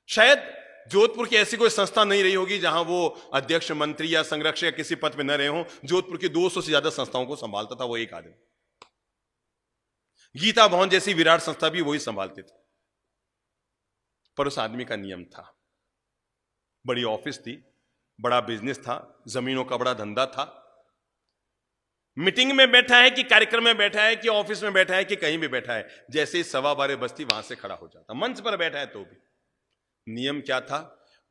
शायद जोधपुर की ऐसी कोई संस्था नहीं रही होगी जहां वो अध्यक्ष, मंत्री या संरक्षक या किसी पद पे न रहे हो। जोधपुर की 200 से ज्यादा संस्थाओं को संभालता था वो एक आदमी। गीता भवन जैसी विराट संस्था भी वही संभालते थे। पर उस आदमी का नियम था, बड़ी ऑफिस थी, बड़ा बिजनेस था, जमीनों का बड़ा धंधा था। मीटिंग में बैठा है कि कार्यक्रम में बैठा है कि ऑफिस में बैठा है कि कहीं भी बैठा है, जैसे ही 12:15 बजती वहां से खड़ा हो जाता। मंच पर बैठा है तो भी नियम क्या था,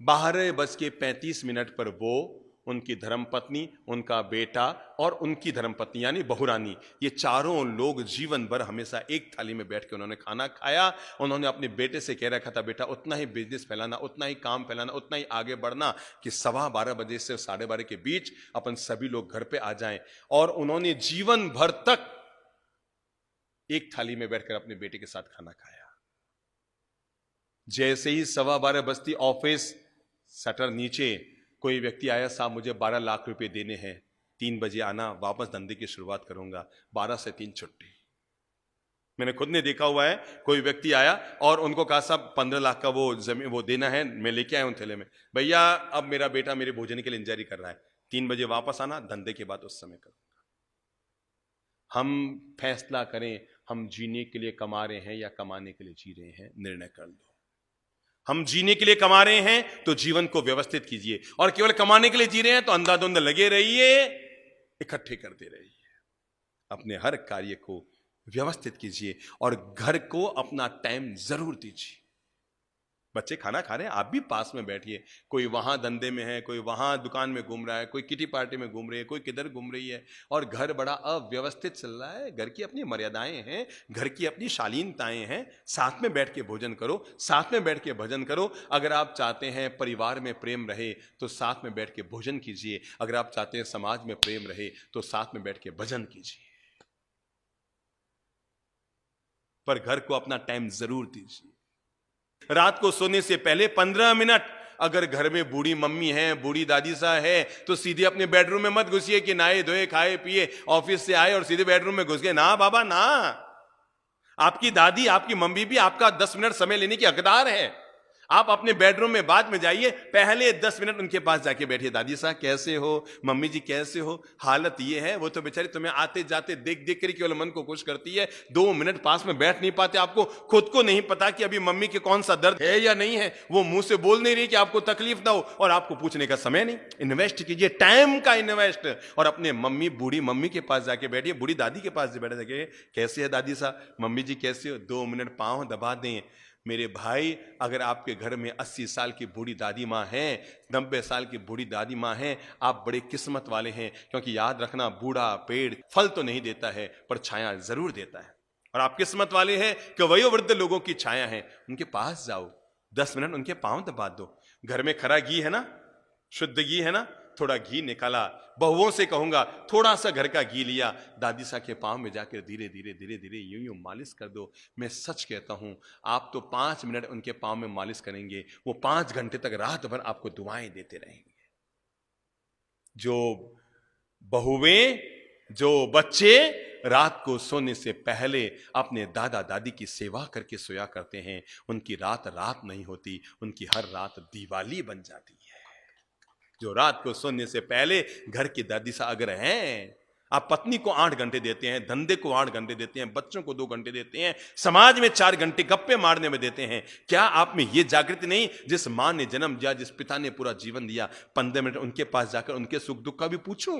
12:35 पर वो, उनकी धर्मपत्नी, उनका बेटा और उनकी धर्मपत्नी यानी बहुरानी, ये चारों लोग जीवन भर हमेशा एक थाली में बैठ के उन्होंने खाना खाया। उन्होंने अपने बेटे से कह रखा था, बेटा उतना ही बिजनेस फैलाना, उतना ही काम फैलाना, उतना ही आगे बढ़ना कि 12:15 बजे से 12:30 के बीच अपन सभी लोग घर पे आ जाएं। और उन्होंने जीवन भर तक एक थाली में बैठकर अपने बेटे के साथ खाना खाया। जैसे ही 12:15 बजती, ऑफिस शटर नीचे, कोई व्यक्ति आया, साहब मुझे 12 लाख रुपए देने हैं, 3 बजे आना, वापस धंधे की शुरुआत करूंगा। 12 से 3 छुट्टी। मैंने खुद ने देखा हुआ है, कोई व्यक्ति आया और उनको कहा, साहब 15 लाख का वो जमीन वो देना है, मैं लेके आया हूं थैले में, भैया अब मेरा बेटा मेरे भोजन के लिए इंतजारी कर रहा है, 3 बजे वापस आना, धंधे के बाद उस समय करूंगा। हम फैसला करें, हम जीने के लिए कमा रहे हैं या कमाने के लिए जी रहे हैं, निर्णय कर लो। हम जीने के लिए कमा रहे हैं तो जीवन को व्यवस्थित कीजिए, और केवल कमाने के लिए जी रहे हैं तो अंधाधुंध लगे रहिए, इकट्ठे करते रहिए। अपने हर कार्य को व्यवस्थित कीजिए और घर को अपना टाइम जरूर दीजिए। बच्चे खाना खा रहे हैं, आप भी पास में बैठिए। कोई वहां धंधे में है, कोई वहां दुकान में घूम रहा है, कोई किटी पार्टी में घूम रही है, कोई किधर घूम रही है, और घर बड़ा अव्यवस्थित चल रहा है। घर की अपनी मर्यादाएं हैं, घर की अपनी शालीनताएं हैं। साथ में बैठ के भोजन करो, साथ में बैठ के भजन करो। अगर आप चाहते हैं परिवार में प्रेम रहे तो साथ में बैठ के भोजन कीजिए। अगर आप चाहते हैं समाज में प्रेम रहे तो साथ में बैठ के भजन कीजिए। पर घर को अपना टाइम जरूर दीजिए। रात को सोने से पहले 15 मिनट, अगर घर में बूढ़ी मम्मी है, बूढ़ी दादी सा है, तो सीधे अपने बेडरूम में मत घुसिए कि नहाए धोए खाए पिए ऑफिस से आए और सीधे बेडरूम में घुस गए। ना बाबा ना, आपकी दादी, आपकी मम्मी भी आपका 10 मिनट समय लेने की हकदार है। आप अपने बेडरूम में बाद में जाइए, पहले 10 मिनट उनके पास जाके बैठिए। दादी साहब कैसे हो, मम्मी जी कैसे हो, हालत ये है। वो तो बेचारी तुम्हें आते जाते देख देख कर केवल मन को खुश करती है, 2 मिनट पास में बैठ नहीं पाते। आपको खुद को नहीं पता कि अभी मम्मी के कौन सा दर्द है या नहीं है, वो मुंह से बोल नहीं रही कि आपको तकलीफ ना हो, और आपको पूछने का समय नहीं। इन्वेस्ट कीजिए, टाइम का इन्वेस्ट, और अपने मम्मी, बूढ़ी मम्मी के पास जाके बैठिए, बूढ़ी दादी के पास बैठे जाके, कैसे है दादी साहब, मम्मी जी कैसे हो, 2 मिनट पांव दबा दें। मेरे भाई, अगर आपके घर में 80 साल की बूढ़ी दादी माँ है, 90 साल की बूढ़ी दादी माँ है, आप बड़े किस्मत वाले हैं। क्योंकि याद रखना, बूढ़ा पेड़ फल तो नहीं देता है पर छाया जरूर देता है। और आप किस्मत वाले हैं कि वयोवृद्ध लोगों की छाया है। उनके पास जाओ, 10 मिनट उनके पांव दबा दो। घर में खरा घी है ना, शुद्ध घी है ना, थोड़ा घी निकाला, बहुओं से कहूंगा थोड़ा सा घर का घी लिया, दादी सा के पांव में जाकर धीरे धीरे धीरे धीरे यूं यूं मालिश कर दो। मैं सच कहता हूं, आप तो 5 मिनट उनके पांव में मालिश करेंगे, वो 5 घंटे तक रात भर आपको दुआएं देते रहेंगे। जो बहुएं, जो बच्चे रात को सोने से पहले अपने दादा दादी की सेवा करके सोया करते हैं, उनकी रात रात नहीं होती, उनकी हर रात दिवाली बन जाती है। जो रात को सोने से पहले घर की दादी सा अगर हैं, आप पत्नी को 8 घंटे देते हैं, धंधे को 8 घंटे देते हैं, बच्चों को 2 घंटे देते हैं, समाज में 4 घंटे गप्पे मारने में देते हैं, क्या आप में यह जागृति नहीं? जिस मां ने जन्म दिया, जिस पिता ने पूरा जीवन दिया, 15 मिनट उनके पास जाकर उनके सुख दुख का भी पूछो,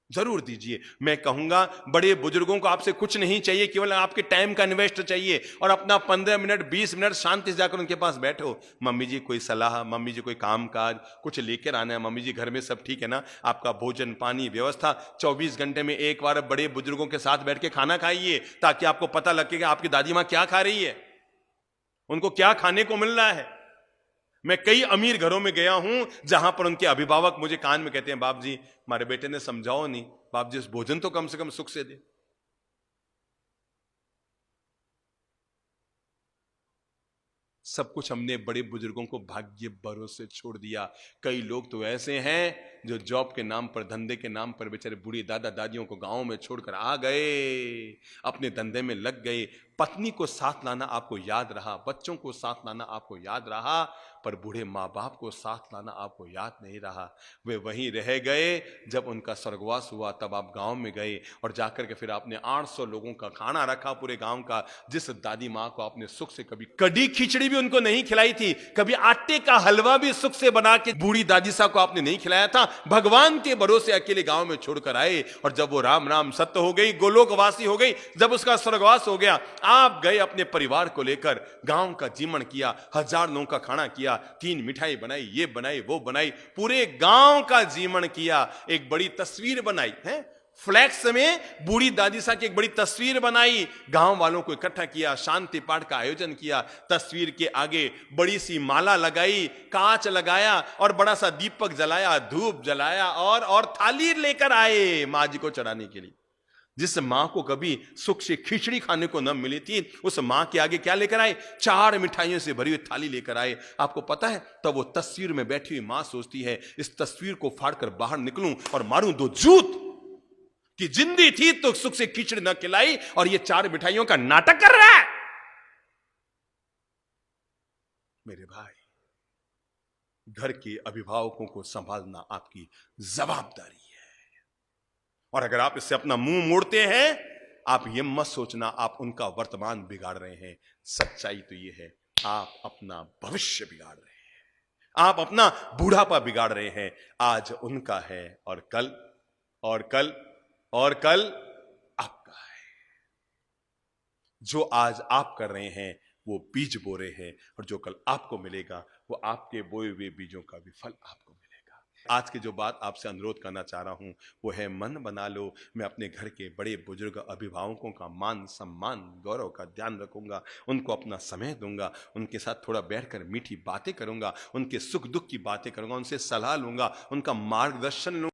जरूर दीजिए। मैं कहूंगा, बड़े बुजुर्गों को आपसे कुछ नहीं चाहिए, केवल आपके टाइम का इन्वेस्ट चाहिए, और अपना 15 मिनट 20 मिनट शांति से जाकर उनके पास बैठो। मम्मी जी कोई सलाह, मम्मी जी कोई काम काज कुछ लेकर आना है, मम्मी जी घर में सब ठीक है ना, आपका भोजन पानी व्यवस्था। 24 घंटे में एक बार बड़े बुजुर्गों के साथ बैठ के खाना खाइए, ताकि आपको पता लगे कि आपकी दादी माँ क्या खा रही है, उनको क्या खाने को मिल रहा है। मैं कई अमीर घरों में गया हूं जहां पर उनके अभिभावक मुझे कान में कहते हैं, बाप जी हमारे बेटे ने समझाओ नहीं, बाप जी भोजन तो कम से कम सुख से दे। सब कुछ हमने बड़े बुजुर्गों को भाग्य भरोसे छोड़ दिया। कई लोग तो ऐसे हैं जो जॉब के नाम पर, धंधे के नाम पर बेचारे बूढ़ी दादा दादियों को गांव में छोड़कर आ गए, अपने धंधे में लग गए। पत्नी को साथ लाना आपको याद रहा, बच्चों को साथ लाना आपको याद रहा, पर बूढ़े माँ बाप को साथ लाना आपको याद नहीं रहा। वे वहीं रह गए। जब उनका स्वर्गवास हुआ तब आप गांव में गए और जाकर के फिर आपने 800 लोगों का खाना रखा पूरे गांव का। जिस दादी माँ को आपने सुख से कभी कड़ी खिचड़ी भी उनको नहीं खिलाई थी, कभी आटे का हलवा भी सुख से बना के बूढ़ी दादी साहब को आपने नहीं खिलाया था, भगवान के भरोसे अकेले गांव में छोड़कर आए। और जब वो राम राम सत्य हो गई, गोलोकवासी हो गई, जब उसका स्वर्गवास हो गया, आप गए अपने परिवार को लेकर, गांव का जीवन किया, 1000 लोगों का खाना किया, 3 मिठाई बनाई, ये बनाई वो बनाई, पूरे गांव का जीवन किया, एक बड़ी तस्वीर बनाई है। फ्लैक्स में बूढ़ी दादी साहब की एक बड़ी तस्वीर बनाई, गांव वालों को इकट्ठा किया, शांति पाठ का आयोजन किया, तस्वीर के आगे बड़ी सी माला लगाई, कांच लगाया और बड़ा सा दीपक जलाया, धूप जलाया और थाली लेकर आए मां जी को चढ़ाने के लिए। जिस मां को कभी सुख से खिचड़ी खाने को न मिली थी, उस मां के आगे क्या लेकर आए? 4 मिठाइयों से भरी हुई थाली लेकर आए। आपको पता है, तब वो तस्वीर में बैठी हुई मां सोचती है, इस तस्वीर को फाड़कर बाहर निकलूं और मारूं 2 जूत कि जिंदी थी तो सुख से खिचड़ी न खिलाई और ये 4 मिठाइयों का नाटक कर रहा है। मेरे भाई, घर के अभिभावकों को संभालना आपकी जवाबदारी है। और अगर आप इससे अपना मुंह मोड़ते हैं, आप ये मत सोचना आप उनका वर्तमान बिगाड़ रहे हैं। सच्चाई तो ये है, आप अपना भविष्य बिगाड़ रहे हैं, आप अपना बूढ़ापा बिगाड़ रहे हैं। आज उनका है और कल और कल और कल आपका है। जो आज आप कर रहे हैं वो बीज बो रहे हैं, और जो कल आपको मिलेगा वो आपके बोए हुए बीजों का भी फल आपको मिलेगा। आज की जो बात आपसे अनुरोध करना चाह रहा हूं वो है, मन बना लो। मैं अपने घर के बड़े बुजुर्ग अभिभावकों का मान सम्मान गौरव का ध्यान रखूंगा, उनको अपना समय दूंगा, उनके साथ थोड़ा बैठकर मीठी बातें करूंगा, उनके सुख दुख की बातें करूंगा, उनसे सलाह लूंगा, उनका मार्गदर्शन लूंगा।